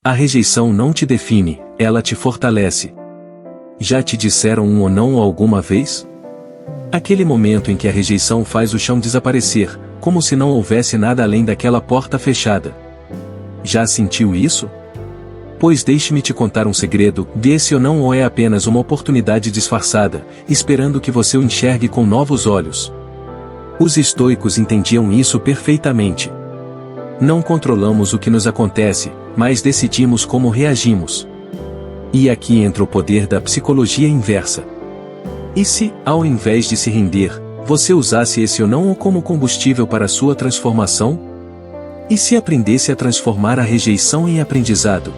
A rejeição não te define, ela te fortalece. Já te disseram um ou não alguma vez? Aquele momento em que a rejeição faz o chão desaparecer, como se não houvesse nada além daquela porta fechada. Já sentiu isso? Pois deixe-me te contar um segredo, esse ou não é apenas uma oportunidade disfarçada, esperando que você o enxergue com novos olhos. Os estoicos entendiam isso perfeitamente. Não controlamos o que nos acontece, mas decidimos como reagimos. E aqui entra o poder da psicologia inversa. E se, ao invés de se render, você usasse esse ou não como combustível para sua transformação? E se aprendesse a transformar a rejeição em aprendizado?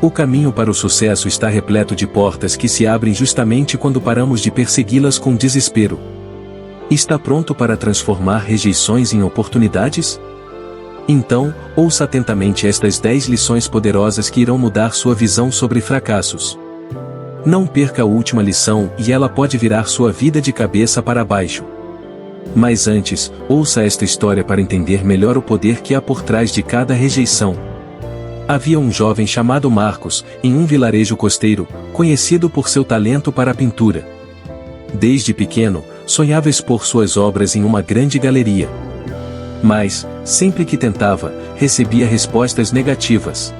O caminho para o sucesso está repleto de portas que se abrem justamente quando paramos de persegui-las com desespero. Está pronto para transformar rejeições em oportunidades? Então, ouça atentamente estas 10 lições poderosas que irão mudar sua visão sobre fracassos. Não perca a última lição e ela pode virar sua vida de cabeça para baixo. Mas antes, ouça esta história para entender melhor o poder que há por trás de cada rejeição. Havia um jovem chamado Marcos, em um vilarejo costeiro, conhecido por seu talento para a pintura. Desde pequeno, sonhava expor suas obras em uma grande galeria. Mas, sempre que tentava, recebia respostas negativas.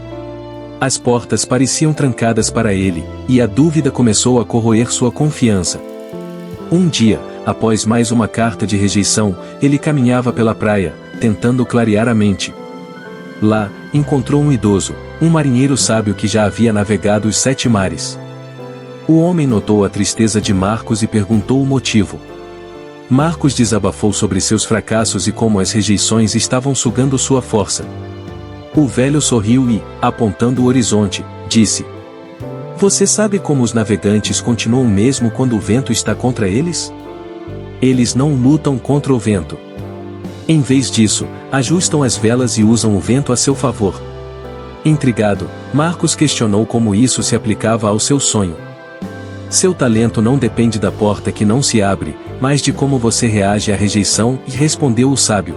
As portas pareciam trancadas para ele, e a dúvida começou a corroer sua confiança. Um dia, após mais uma carta de rejeição, ele caminhava pela praia, tentando clarear a mente. Lá, encontrou um idoso, um marinheiro sábio que já havia navegado os 7 mares. O homem notou a tristeza de Marcos e perguntou o motivo. Marcos desabafou sobre seus fracassos e como as rejeições estavam sugando sua força. O velho sorriu e, apontando o horizonte, disse: "Você sabe como os navegantes continuam mesmo quando o vento está contra eles? Eles não lutam contra o vento. Em vez disso, ajustam as velas e usam o vento a seu favor." Intrigado, Marcos questionou como isso se aplicava ao seu sonho. Seu talento não depende da porta que não se abre, mas de como você reage à rejeição, e respondeu o sábio.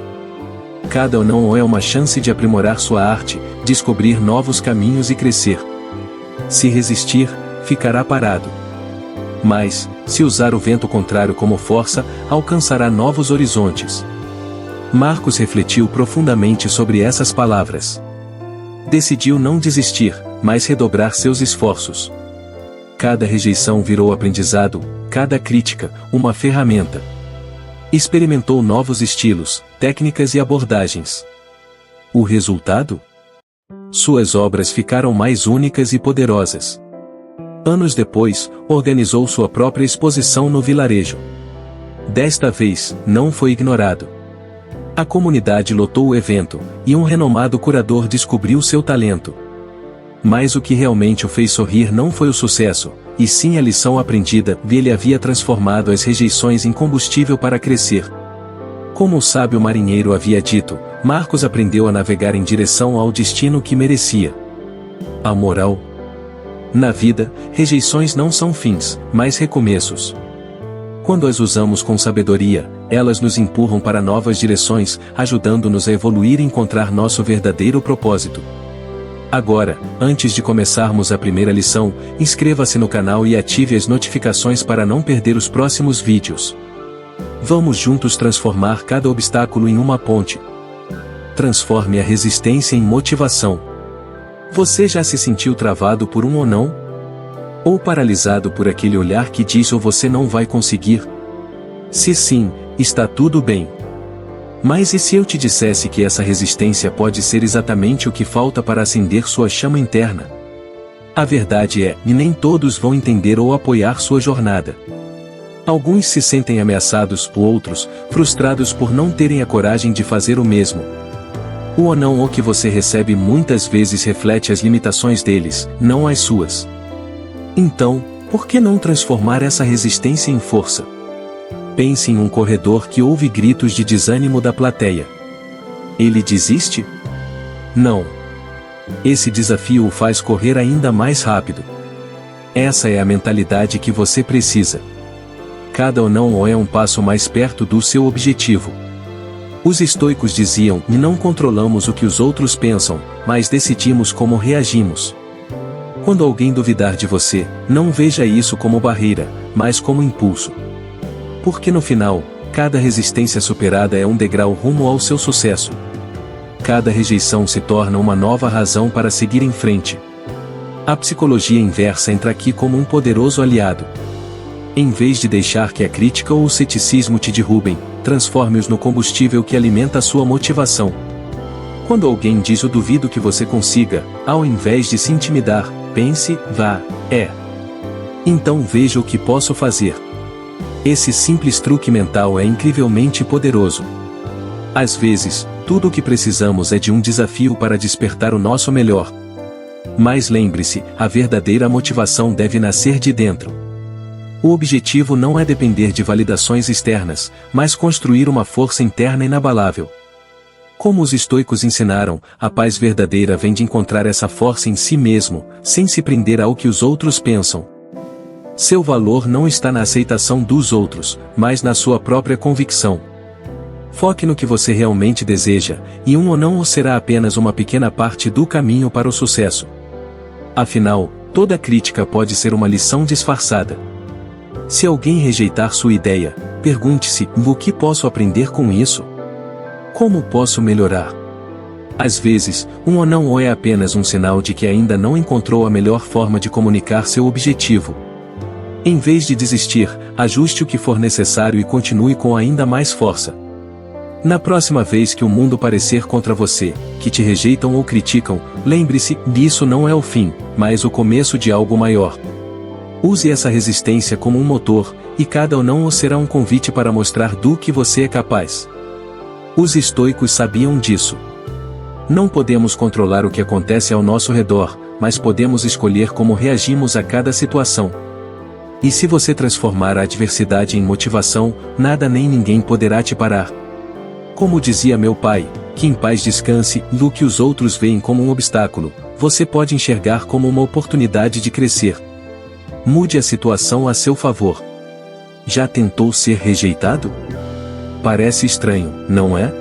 Cada ou não é uma chance de aprimorar sua arte, descobrir novos caminhos e crescer. Se resistir, ficará parado. Mas, se usar o vento contrário como força, alcançará novos horizontes. Marcos refletiu profundamente sobre essas palavras. Decidiu não desistir, mas redobrar seus esforços. Cada rejeição virou aprendizado, cada crítica, uma ferramenta. Experimentou novos estilos, técnicas e abordagens. O resultado? Suas obras ficaram mais únicas e poderosas. Anos depois, organizou sua própria exposição no vilarejo. Desta vez, não foi ignorado. A comunidade lotou o evento, e um renomado curador descobriu seu talento. Mas o que realmente o fez sorrir não foi o sucesso, e sim a lição aprendida. Ele havia transformado as rejeições em combustível para crescer. Como o sábio marinheiro havia dito, Marcos aprendeu a navegar em direção ao destino que merecia. A moral? Na vida, rejeições não são fins, mas recomeços. Quando as usamos com sabedoria, elas nos empurram para novas direções, ajudando-nos a evoluir e encontrar nosso verdadeiro propósito. Agora, antes de começarmos a primeira lição, inscreva-se no canal e ative as notificações para não perder os próximos vídeos. Vamos juntos transformar cada obstáculo em uma ponte. Transforme a resistência em motivação. Você já se sentiu travado por um ou não? Ou paralisado por aquele olhar que diz ou você não vai conseguir? Se sim, está tudo bem. Mas e se eu te dissesse que essa resistência pode ser exatamente o que falta para acender sua chama interna? A verdade é, e nem todos vão entender ou apoiar sua jornada. Alguns se sentem ameaçados por outros, frustrados por não terem a coragem de fazer o mesmo. O ou não que você recebe muitas vezes reflete as limitações deles, não as suas. Então, por que não transformar essa resistência em força? Pense em um corredor que ouve gritos de desânimo da plateia. Ele desiste? Não. Esse desafio o faz correr ainda mais rápido. Essa é a mentalidade que você precisa. Cada ou não é um passo mais perto do seu objetivo. Os estoicos diziam: não controlamos o que os outros pensam, mas decidimos como reagimos. Quando alguém duvidar de você, não veja isso como barreira, mas como impulso. Porque no final, cada resistência superada é um degrau rumo ao seu sucesso. Cada rejeição se torna uma nova razão para seguir em frente. A psicologia inversa entra aqui como um poderoso aliado. Em vez de deixar que a crítica ou o ceticismo te derrubem, transforme-os no combustível que alimenta a sua motivação. Quando alguém diz eu duvido que você consiga, ao invés de se intimidar, pense, vá, então veja o que posso fazer. Esse simples truque mental é incrivelmente poderoso. Às vezes, tudo o que precisamos é de um desafio para despertar o nosso melhor. Mas lembre-se, a verdadeira motivação deve nascer de dentro. O objetivo não é depender de validações externas, mas construir uma força interna inabalável. Como os estoicos ensinaram, a paz verdadeira vem de encontrar essa força em si mesmo, sem se prender ao que os outros pensam. Seu valor não está na aceitação dos outros, mas na sua própria convicção. Foque no que você realmente deseja, e um ou não será apenas uma pequena parte do caminho para o sucesso. Afinal, toda crítica pode ser uma lição disfarçada. Se alguém rejeitar sua ideia, pergunte-se: o que posso aprender com isso? Como posso melhorar? Às vezes, um ou não é apenas um sinal de que ainda não encontrou a melhor forma de comunicar seu objetivo. Em vez de desistir, ajuste o que for necessário e continue com ainda mais força. Na próxima vez que o mundo parecer contra você, que te rejeitam ou criticam, lembre-se, isso não é o fim, mas o começo de algo maior. Use essa resistência como um motor, e cada ou não será um convite para mostrar do que você é capaz. Os estoicos sabiam disso. Não podemos controlar o que acontece ao nosso redor, mas podemos escolher como reagimos a cada situação. E se você transformar a adversidade em motivação, nada nem ninguém poderá te parar. Como dizia meu pai, que em paz descanse, do que os outros veem como um obstáculo, você pode enxergar como uma oportunidade de crescer. Mude a situação a seu favor. Já tentou ser rejeitado? Parece estranho, não é?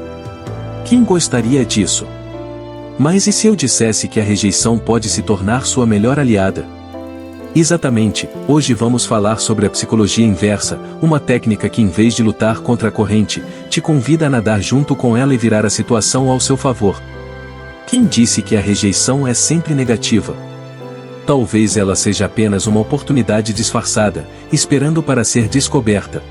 Quem gostaria disso? Mas e se eu dissesse que a rejeição pode se tornar sua melhor aliada? Exatamente, hoje vamos falar sobre a psicologia inversa, uma técnica que em vez de lutar contra a corrente, te convida a nadar junto com ela e virar a situação ao seu favor. Quem disse que a rejeição é sempre negativa? Talvez ela seja apenas uma oportunidade disfarçada, esperando para ser descoberta.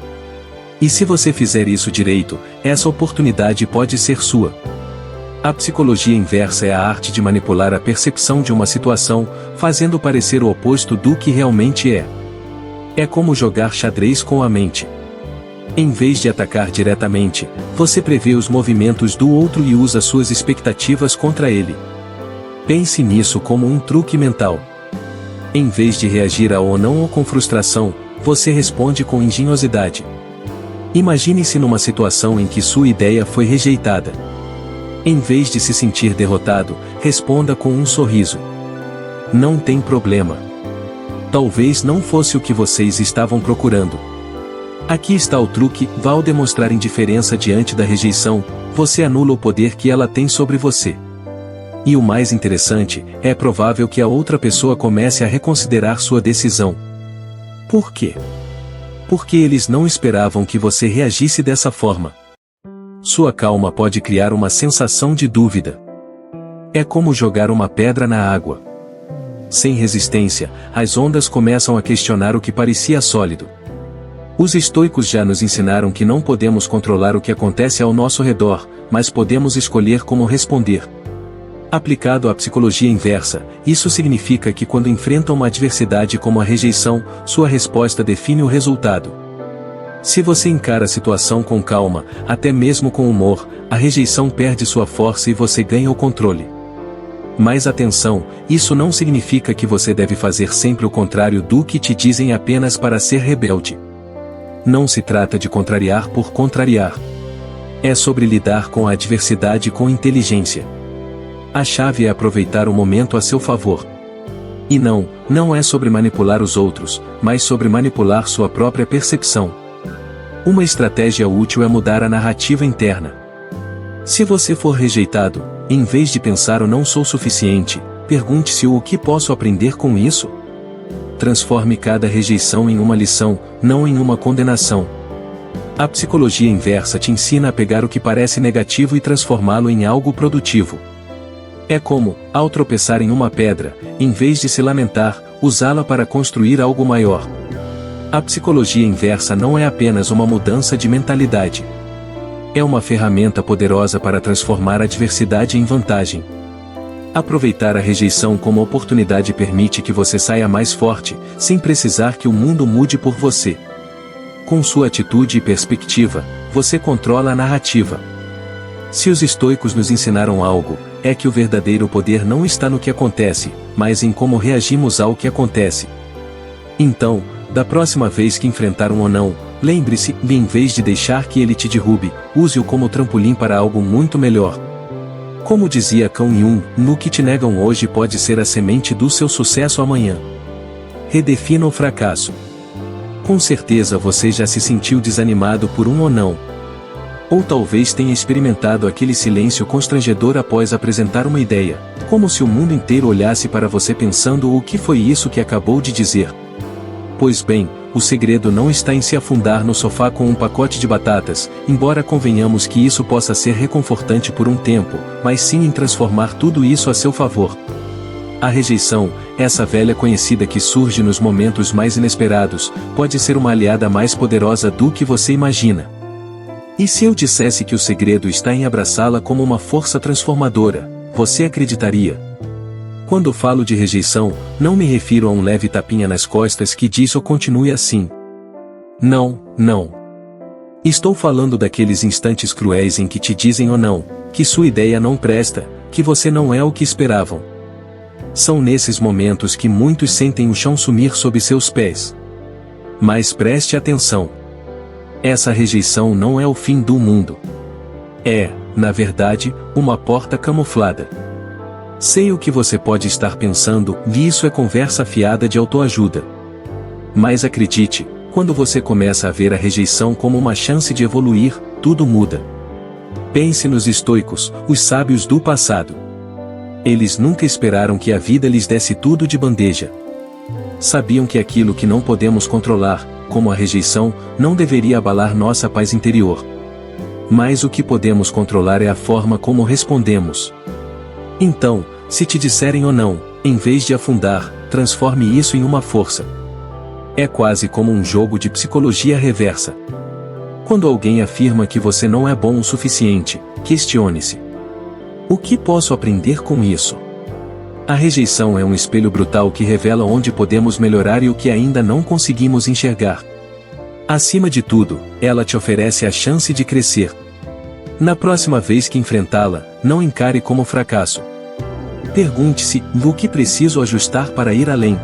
E se você fizer isso direito, essa oportunidade pode ser sua. A psicologia inversa é a arte de manipular a percepção de uma situação, fazendo parecer o oposto do que realmente é. É como jogar xadrez com a mente. Em vez de atacar diretamente, você prevê os movimentos do outro e usa suas expectativas contra ele. Pense nisso como um truque mental. Em vez de reagir a ou não ou com frustração, você responde com engenhosidade. Imagine-se numa situação em que sua ideia foi rejeitada. Em vez de se sentir derrotado, responda com um sorriso. Não tem problema. Talvez não fosse o que vocês estavam procurando. Aqui está o truque: ao demonstrar indiferença diante da rejeição, você anula o poder que ela tem sobre você. E o mais interessante, é provável que a outra pessoa comece a reconsiderar sua decisão. Por quê? Porque eles não esperavam que você reagisse dessa forma. Sua calma pode criar uma sensação de dúvida. É como jogar uma pedra na água. Sem resistência, as ondas começam a questionar o que parecia sólido. Os estoicos já nos ensinaram que não podemos controlar o que acontece ao nosso redor, mas podemos escolher como responder. Aplicado à psicologia inversa, isso significa que quando enfrenta uma adversidade como a rejeição, sua resposta define o resultado. Se você encara a situação com calma, até mesmo com humor, a rejeição perde sua força e você ganha o controle. Mas atenção, isso não significa que você deve fazer sempre o contrário do que te dizem apenas para ser rebelde. Não se trata de contrariar por contrariar. É sobre lidar com a adversidade com inteligência. A chave é aproveitar o momento a seu favor. E não é sobre manipular os outros, mas sobre manipular sua própria percepção. Uma estratégia útil é mudar a narrativa interna. Se você for rejeitado, em vez de pensar "eu não sou suficiente", pergunte-se o que posso aprender com isso? Transforme cada rejeição em uma lição, não em uma condenação. A psicologia inversa te ensina a pegar o que parece negativo e transformá-lo em algo produtivo. É como, ao tropeçar em uma pedra, em vez de se lamentar, usá-la para construir algo maior. A psicologia inversa não é apenas uma mudança de mentalidade. É uma ferramenta poderosa para transformar a adversidade em vantagem. Aproveitar a rejeição como oportunidade permite que você saia mais forte, sem precisar que o mundo mude por você. Com sua atitude e perspectiva, você controla a narrativa. Se os estoicos nos ensinaram algo, é que o verdadeiro poder não está no que acontece, mas em como reagimos ao que acontece. Então, da próxima vez que enfrentar um ou não, lembre-se, em vez de deixar que ele te derrube, use-o como trampolim para algo muito melhor. Como dizia Carl Jung, no que te negam hoje pode ser a semente do seu sucesso amanhã. Redefina o fracasso. Com certeza você já se sentiu desanimado por um ou não. Ou talvez tenha experimentado aquele silêncio constrangedor após apresentar uma ideia, como se o mundo inteiro olhasse para você pensando: o que foi isso que acabou de dizer? Pois bem, o segredo não está em se afundar no sofá com um pacote de batatas, embora convenhamos que isso possa ser reconfortante por um tempo, mas sim em transformar tudo isso a seu favor. A rejeição, essa velha conhecida que surge nos momentos mais inesperados, pode ser uma aliada mais poderosa do que você imagina. E se eu dissesse que o segredo está em abraçá-la como uma força transformadora, você acreditaria? Quando falo de rejeição, não me refiro a um leve tapinha nas costas que diz ou continue assim. Não, não. Estou falando daqueles instantes cruéis em que te dizem ou não, que sua ideia não presta, que você não é o que esperavam. São nesses momentos que muitos sentem o chão sumir sob seus pés. Mas preste atenção. Essa rejeição não é o fim do mundo. É, na verdade, uma porta camuflada. Sei o que você pode estar pensando, e isso é conversa fiada de autoajuda. Mas acredite, quando você começa a ver a rejeição como uma chance de evoluir, tudo muda. Pense nos estoicos, os sábios do passado. Eles nunca esperaram que a vida lhes desse tudo de bandeja. Sabiam que aquilo que não podemos controlar, como a rejeição, não deveria abalar nossa paz interior. Mas o que podemos controlar é a forma como respondemos. Então, se te disserem ou não, em vez de afundar, transforme isso em uma força. É quase como um jogo de psicologia reversa. Quando alguém afirma que você não é bom o suficiente, questione-se: o que posso aprender com isso? A rejeição é um espelho brutal que revela onde podemos melhorar e o que ainda não conseguimos enxergar. Acima de tudo, ela te oferece a chance de crescer. Na próxima vez que enfrentá-la, não encare como fracasso. Pergunte-se: o que preciso ajustar para ir além?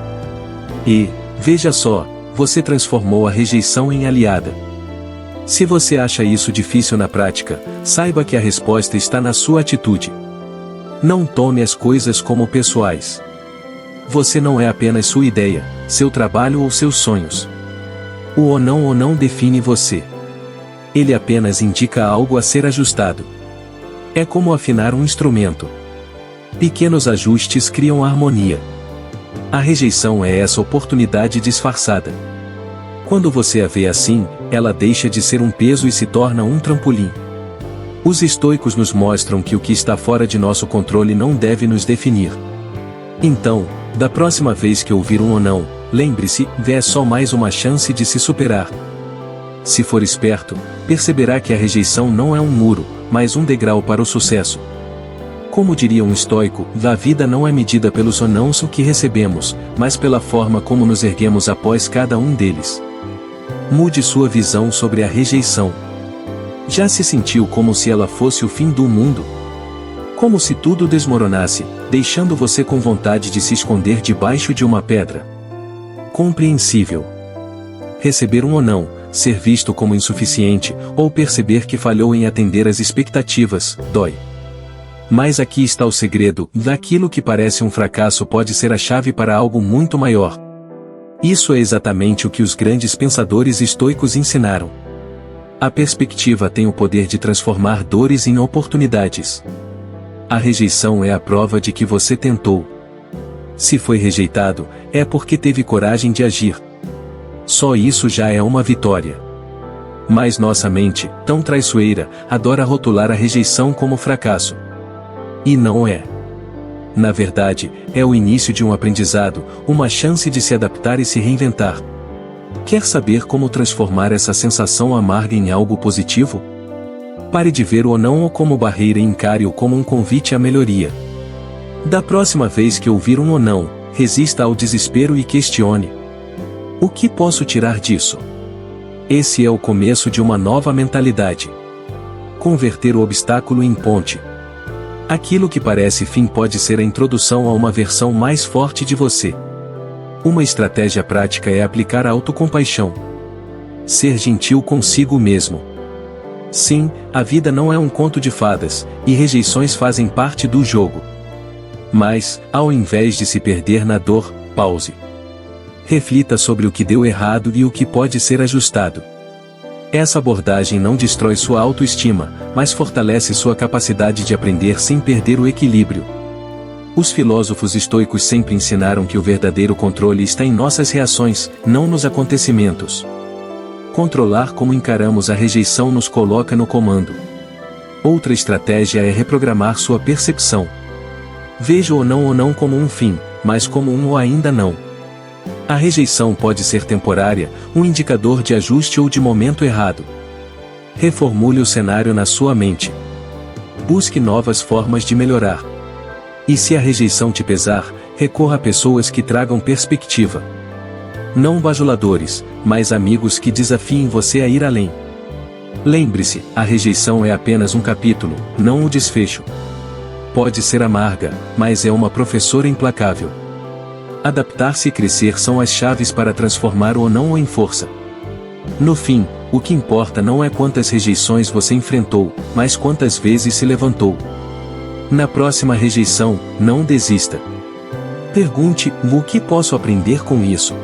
E, veja só, você transformou a rejeição em aliada. Se você acha isso difícil na prática, saiba que a resposta está na sua atitude. Não tome as coisas como pessoais. Você não é apenas sua ideia, seu trabalho ou seus sonhos. O ou não define você. Ele apenas indica algo a ser ajustado. É como afinar um instrumento. Pequenos ajustes criam harmonia. A rejeição é essa oportunidade disfarçada. Quando você a vê assim, ela deixa de ser um peso e se torna um trampolim. Os estoicos nos mostram que o que está fora de nosso controle não deve nos definir. Então, da próxima vez que ouvir um ou não, lembre-se, é só mais uma chance de se superar. Se for esperto, perceberá que a rejeição não é um muro, mas um degrau para o sucesso. Como diria um estoico, a vida não é medida pelos ou nãos que recebemos, mas pela forma como nos erguemos após cada um deles. Mude sua visão sobre a rejeição. Já se sentiu como se ela fosse o fim do mundo? Como se tudo desmoronasse, deixando você com vontade de se esconder debaixo de uma pedra? Compreensível. Receber um ou não, ser visto como insuficiente, ou perceber que falhou em atender às expectativas, dói. Mas aqui está o segredo: daquilo que parece um fracasso pode ser a chave para algo muito maior. Isso é exatamente o que os grandes pensadores estoicos ensinaram. A perspectiva tem o poder de transformar dores em oportunidades. A rejeição é a prova de que você tentou. Se foi rejeitado, é porque teve coragem de agir. Só isso já é uma vitória. Mas nossa mente, tão traiçoeira, adora rotular a rejeição como fracasso. E não é. Na verdade, é o início de um aprendizado, uma chance de se adaptar e se reinventar. Quer saber como transformar essa sensação amarga em algo positivo? Pare de ver o não como barreira e encare-o como um convite à melhoria. Da próxima vez que ouvir um ou não, resista ao desespero e questione: o que posso tirar disso? Esse é o começo de uma nova mentalidade. Converter o obstáculo em ponte. Aquilo que parece fim pode ser a introdução a uma versão mais forte de você. Uma estratégia prática é aplicar a autocompaixão. Ser gentil consigo mesmo. Sim, a vida não é um conto de fadas, e rejeições fazem parte do jogo. Mas, ao invés de se perder na dor, pause. Reflita sobre o que deu errado e o que pode ser ajustado. Essa abordagem não destrói sua autoestima, mas fortalece sua capacidade de aprender sem perder o equilíbrio. Os filósofos estoicos sempre ensinaram que o verdadeiro controle está em nossas reações, não nos acontecimentos. Controlar como encaramos a rejeição nos coloca no comando. Outra estratégia é reprogramar sua percepção. Veja o não como um fim, mas como um ou ainda não. A rejeição pode ser temporária, um indicador de ajuste ou de momento errado. Reformule o cenário na sua mente. Busque novas formas de melhorar. E se a rejeição te pesar, recorra a pessoas que tragam perspectiva. Não bajuladores, mas amigos que desafiem você a ir além. Lembre-se, a rejeição é apenas um capítulo, não o desfecho. Pode ser amarga, mas é uma professora implacável. Adaptar-se e crescer são as chaves para transformar o não em força. No fim, o que importa não é quantas rejeições você enfrentou, mas quantas vezes se levantou. Na próxima rejeição, não desista. Pergunte: o que posso aprender com isso?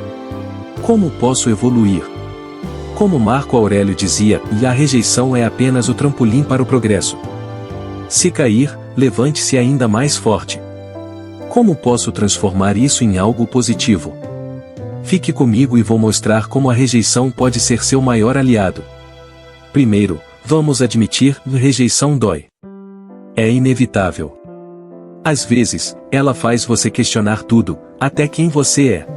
Como posso evoluir? Como Marco Aurélio dizia, a rejeição é apenas o trampolim para o progresso. Se cair, levante-se ainda mais forte. Como posso transformar isso em algo positivo? Fique comigo e vou mostrar como a rejeição pode ser seu maior aliado. Primeiro, vamos admitir: rejeição dói. É inevitável. Às vezes, ela faz você questionar tudo, até quem você é.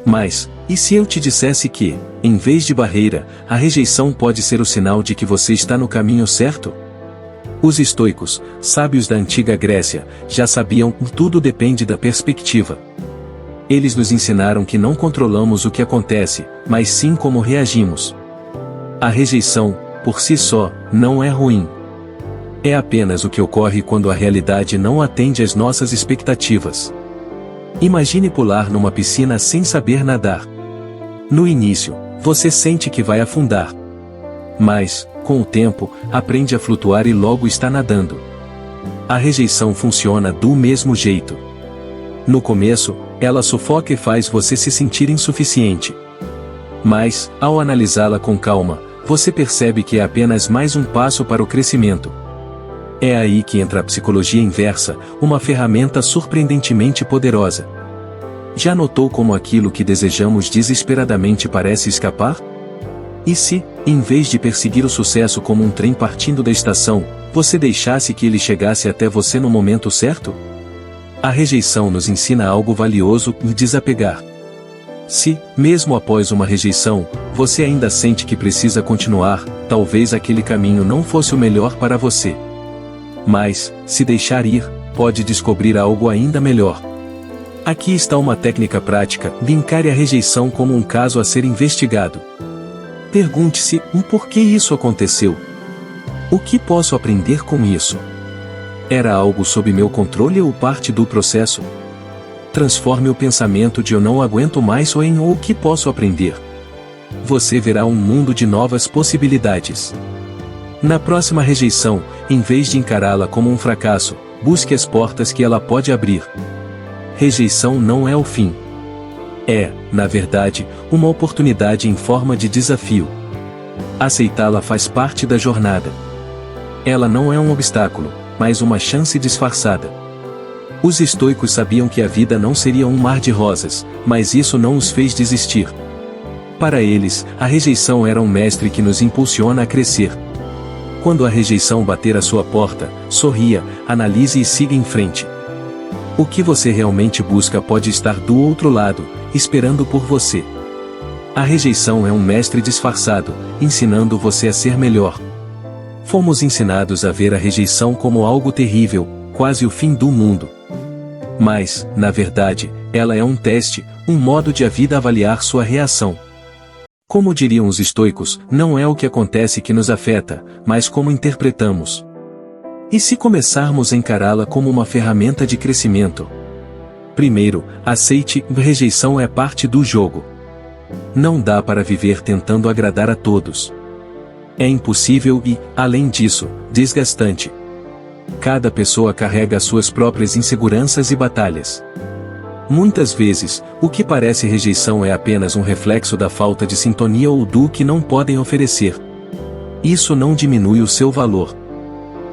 Mas, e se eu te dissesse que, em vez de barreira, a rejeição pode ser o sinal de que você está no caminho certo? Os estoicos, sábios da antiga Grécia, já sabiam que tudo depende da perspectiva. Eles nos ensinaram que não controlamos o que acontece, mas sim como reagimos. A rejeição, por si só, não é ruim. É apenas o que ocorre quando a realidade não atende às nossas expectativas. Imagine pular numa piscina sem saber nadar. No início, você sente que vai afundar. Mas, com o tempo, aprende a flutuar e logo está nadando. A rejeição funciona do mesmo jeito. No começo, ela sufoca e faz você se sentir insuficiente. Mas, ao analisá-la com calma, você percebe que é apenas mais um passo para o crescimento. É aí que entra a psicologia inversa, uma ferramenta surpreendentemente poderosa. Já notou como aquilo que desejamos desesperadamente parece escapar? E se, em vez de perseguir o sucesso como um trem partindo da estação, você deixasse que ele chegasse até você no momento certo? A rejeição nos ensina algo valioso: desapegar. Se, mesmo após uma rejeição, você ainda sente que precisa continuar, talvez aquele caminho não fosse o melhor para você. Mas, se deixar ir, pode descobrir algo ainda melhor. Aqui está uma técnica prática: encare a rejeição como um caso a ser investigado. Pergunte-se: por que isso aconteceu? O que posso aprender com isso? Era algo sob meu controle ou parte do processo? Transforme o pensamento de eu não aguento mais ou em o que posso aprender. Você verá um mundo de novas possibilidades. Na próxima rejeição, em vez de encará-la como um fracasso, busque as portas que ela pode abrir. Rejeição não é o fim. É, na verdade, uma oportunidade em forma de desafio. Aceitá-la faz parte da jornada. Ela não é um obstáculo, mas uma chance disfarçada. Os estoicos sabiam que a vida não seria um mar de rosas, mas isso não os fez desistir. Para eles, a rejeição era um mestre que nos impulsiona a crescer. Quando a rejeição bater à sua porta, sorria, analise e siga em frente. O que você realmente busca pode estar do outro lado, esperando por você. A rejeição é um mestre disfarçado, ensinando você a ser melhor. Fomos ensinados a ver a rejeição como algo terrível, quase o fim do mundo. Mas, na verdade, ela é um teste, um modo de a vida avaliar sua reação. Como diriam os estoicos, não é o que acontece que nos afeta, mas como interpretamos. E se começarmos a encará-la como uma ferramenta de crescimento? Primeiro, aceite, rejeição é parte do jogo. Não dá para viver tentando agradar a todos. É impossível e, além disso, desgastante. Cada pessoa carrega as suas próprias inseguranças e batalhas. Muitas vezes, o que parece rejeição é apenas um reflexo da falta de sintonia ou do que não podem oferecer. Isso não diminui o seu valor.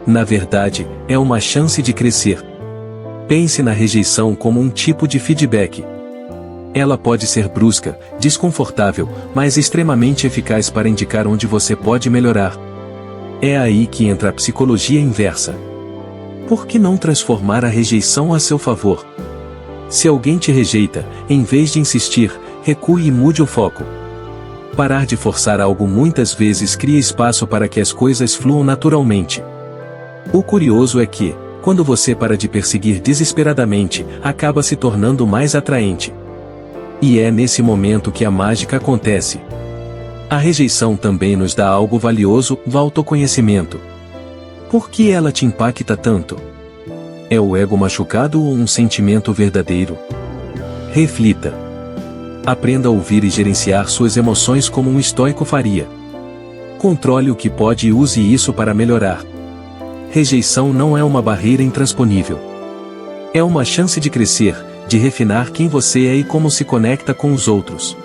Na verdade, é uma chance de crescer. Pense na rejeição como um tipo de feedback. Ela pode ser brusca, desconfortável, mas extremamente eficaz para indicar onde você pode melhorar. É aí que entra a psicologia inversa. Por que não transformar a rejeição a seu favor? Se alguém te rejeita, em vez de insistir, recue e mude o foco. Parar de forçar algo muitas vezes cria espaço para que as coisas fluam naturalmente. O curioso é que, quando você para de perseguir desesperadamente, acaba se tornando mais atraente. E é nesse momento que a mágica acontece. A rejeição também nos dá algo valioso, o autoconhecimento. Por que ela te impacta tanto? É o ego machucado ou um sentimento verdadeiro? Reflita. Aprenda a ouvir e gerenciar suas emoções como um estoico faria. Controle o que pode e use isso para melhorar. Rejeição não é uma barreira intransponível. É uma chance de crescer, de refinar quem você é e como se conecta com os outros.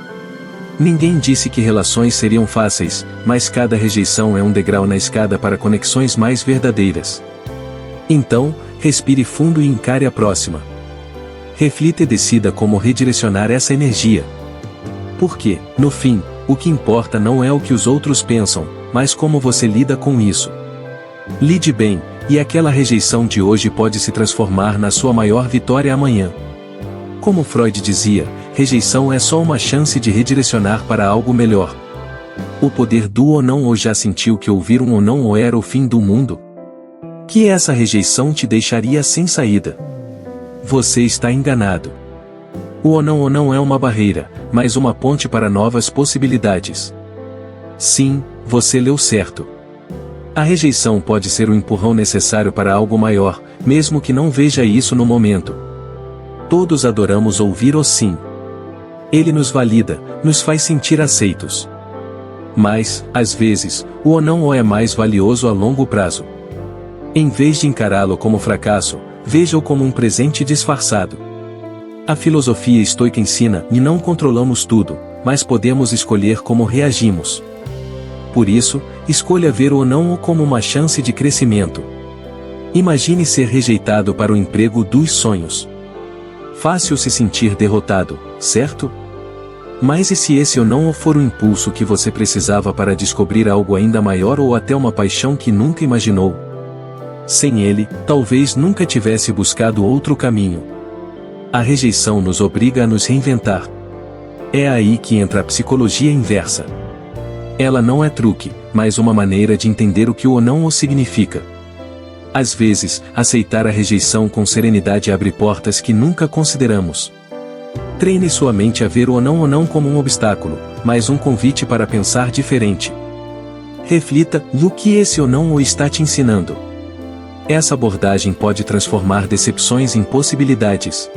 Ninguém disse que relações seriam fáceis, mas cada rejeição é um degrau na escada para conexões mais verdadeiras. Então, respire fundo e encare a próxima. Reflita e decida como redirecionar essa energia. Porque, no fim, o que importa não é o que os outros pensam, mas como você lida com isso. Lide bem, e aquela rejeição de hoje pode se transformar na sua maior vitória amanhã. Como Freud dizia, rejeição é só uma chance de redirecionar para algo melhor. O poder do ou não ou já sentiu que ouvir um ou não ou era o fim do mundo? Que essa rejeição te deixaria sem saída. Você está enganado. O ou não é uma barreira, mas uma ponte para novas possibilidades. Sim, você leu certo. A rejeição pode ser o empurrão necessário para algo maior, mesmo que não veja isso no momento. Todos adoramos ouvir o sim. Ele nos valida, nos faz sentir aceitos. Mas, às vezes, o ou não é mais valioso a longo prazo. Em vez de encará-lo como fracasso, veja-o como um presente disfarçado. A filosofia estoica ensina que não controlamos tudo, mas podemos escolher como reagimos. Por isso, escolha ver o ou não como uma chance de crescimento. Imagine ser rejeitado para o emprego dos sonhos. Fácil se sentir derrotado, certo? Mas e se esse ou não for o impulso que você precisava para descobrir algo ainda maior ou até uma paixão que nunca imaginou? Sem ele, talvez nunca tivesse buscado outro caminho. A rejeição nos obriga a nos reinventar. É aí que entra a psicologia inversa. Ela não é truque, mas uma maneira de entender o que o ou não significa. Às vezes, aceitar a rejeição com serenidade abre portas que nunca consideramos. Treine sua mente a ver o ou não como um obstáculo, mas um convite para pensar diferente. Reflita no que esse ou não está te ensinando. Essa abordagem pode transformar decepções em possibilidades.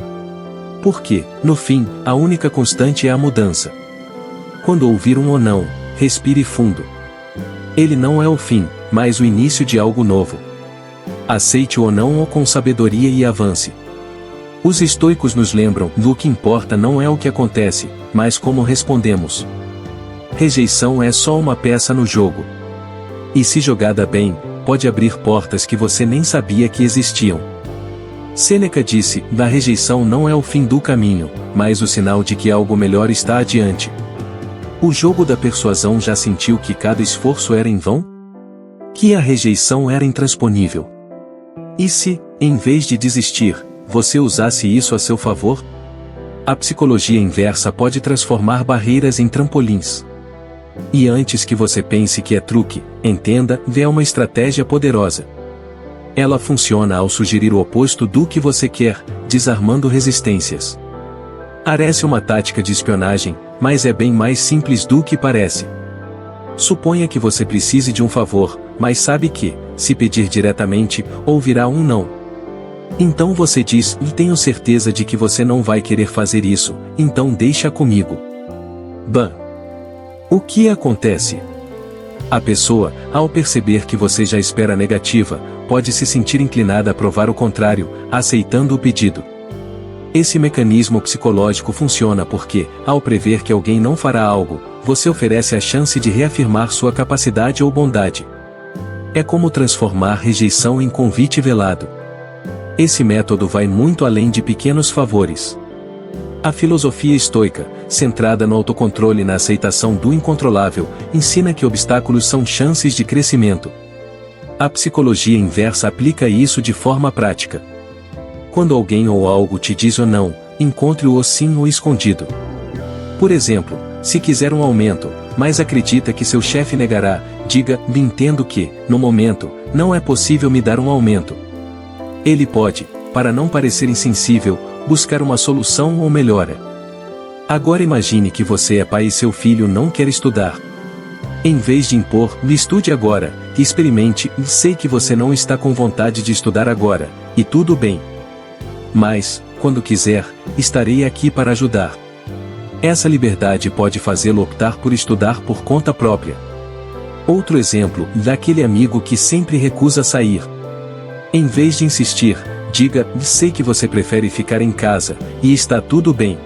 Porque, no fim, a única constante é a mudança. Quando ouvir um ou não, respire fundo. Ele não é o fim, mas o início de algo novo. Aceite o ou não com sabedoria e avance. Os estoicos nos lembram: o que importa não é o que acontece, mas como respondemos. Rejeição é só uma peça no jogo. E se jogada bem, pode abrir portas que você nem sabia que existiam. Sêneca disse: a rejeição não é o fim do caminho, mas o sinal de que algo melhor está adiante. O jogo da persuasão já sentiu que cada esforço era em vão? Que a rejeição era intransponível? E se, em vez de desistir, você usasse isso a seu favor? A psicologia inversa pode transformar barreiras em trampolins. E antes que você pense que é truque, entenda, é uma estratégia poderosa. Ela funciona ao sugerir o oposto do que você quer, desarmando resistências. Parece uma tática de espionagem, mas é bem mais simples do que parece. Suponha que você precise de um favor, mas sabe que, se pedir diretamente, ouvirá um não. Então você diz: e tenho certeza de que você não vai querer fazer isso, então deixa comigo. Bam! O que acontece? A pessoa, ao perceber que você já espera a negativa, pode se sentir inclinada a provar o contrário, aceitando o pedido. Esse mecanismo psicológico funciona porque, ao prever que alguém não fará algo, você oferece a chance de reafirmar sua capacidade ou bondade. É como transformar rejeição em convite velado. Esse método vai muito além de pequenos favores. A filosofia estoica, centrada no autocontrole e na aceitação do incontrolável, ensina que obstáculos são chances de crescimento. A psicologia inversa aplica isso de forma prática. Quando alguém ou algo te diz ou não, encontre-o sim ou escondido. Por exemplo, se quiser um aumento, mas acredita que seu chefe negará, diga: entendo que, no momento, não é possível me dar um aumento. Ele pode, para não parecer insensível, buscar uma solução ou melhora. Agora imagine que você é pai e seu filho não quer estudar. Em vez de impor: estude agora, experimente, sei que você não está com vontade de estudar agora, e tudo bem. Mas, quando quiser, estarei aqui para ajudar. Essa liberdade pode fazê-lo optar por estudar por conta própria. Outro exemplo, daquele amigo que sempre recusa sair. Em vez de insistir, diga: sei que você prefere ficar em casa, e está tudo bem.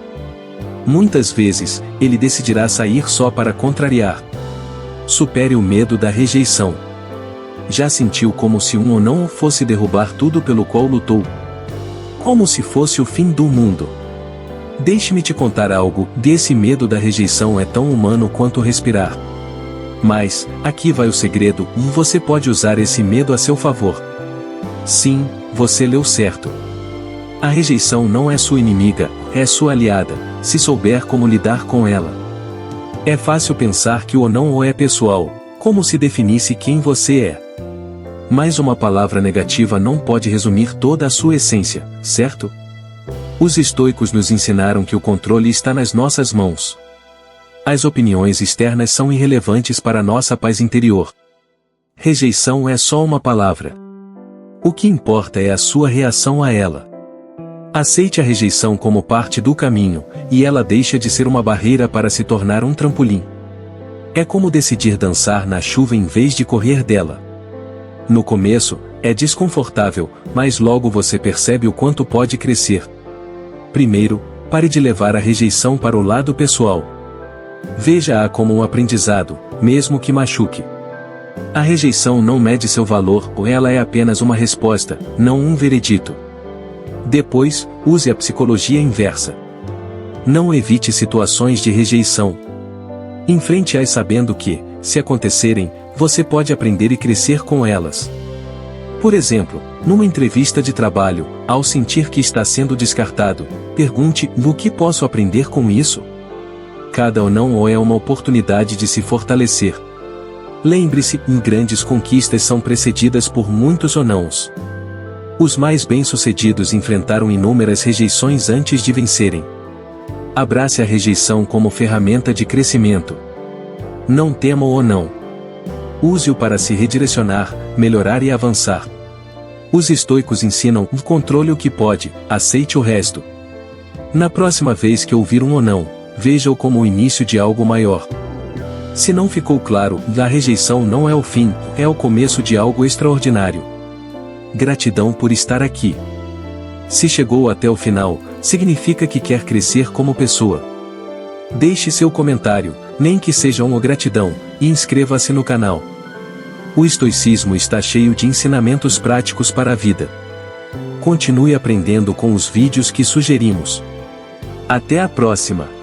Muitas vezes, ele decidirá sair só para contrariar. Supere o medo da rejeição. Já sentiu como se um ou não fosse derrubar tudo pelo qual lutou? Como se fosse o fim do mundo. Deixe-me te contar algo: desse medo da rejeição é tão humano quanto respirar. Mas, aqui vai o segredo: você pode usar esse medo a seu favor. Sim, você leu certo. A rejeição não é sua inimiga, é sua aliada, se souber como lidar com ela. É fácil pensar que o não é pessoal, como se definisse quem você é. Mas uma palavra negativa não pode resumir toda a sua essência, certo? Os estoicos nos ensinaram que o controle está nas nossas mãos. As opiniões externas são irrelevantes para nossa paz interior. Rejeição é só uma palavra. O que importa é a sua reação a ela. Aceite a rejeição como parte do caminho, e ela deixa de ser uma barreira para se tornar um trampolim. É como decidir dançar na chuva em vez de correr dela. No começo, é desconfortável, mas logo você percebe o quanto pode crescer. Primeiro, pare de levar a rejeição para o lado pessoal. Veja-a como um aprendizado, mesmo que machuque. A rejeição não mede seu valor, ou ela é apenas uma resposta, não um veredito. Depois, use a psicologia inversa. Não evite situações de rejeição. Enfrente-as sabendo que, se acontecerem, você pode aprender e crescer com elas. Por exemplo, numa entrevista de trabalho, ao sentir que está sendo descartado, pergunte: o que posso aprender com isso? Cada ou não é uma oportunidade de se fortalecer. Lembre-se, grandes conquistas são precedidas por muitos ou nãos. Os mais bem-sucedidos enfrentaram inúmeras rejeições antes de vencerem. Abrace a rejeição como ferramenta de crescimento. Não tema o não. Use-o para se redirecionar, melhorar e avançar. Os estoicos ensinam: controle o que pode, aceite o resto. Na próxima vez que ouvir um ou não, veja-o como o início de algo maior. Se não ficou claro, a rejeição não é o fim, é o começo de algo extraordinário. Gratidão por estar aqui. Se chegou até o final, significa que quer crescer como pessoa. Deixe seu comentário, Nem que seja uma gratidão, e inscreva-se no canal. O estoicismo está cheio de ensinamentos práticos para a vida. Continue aprendendo com os vídeos que sugerimos. Até a próxima!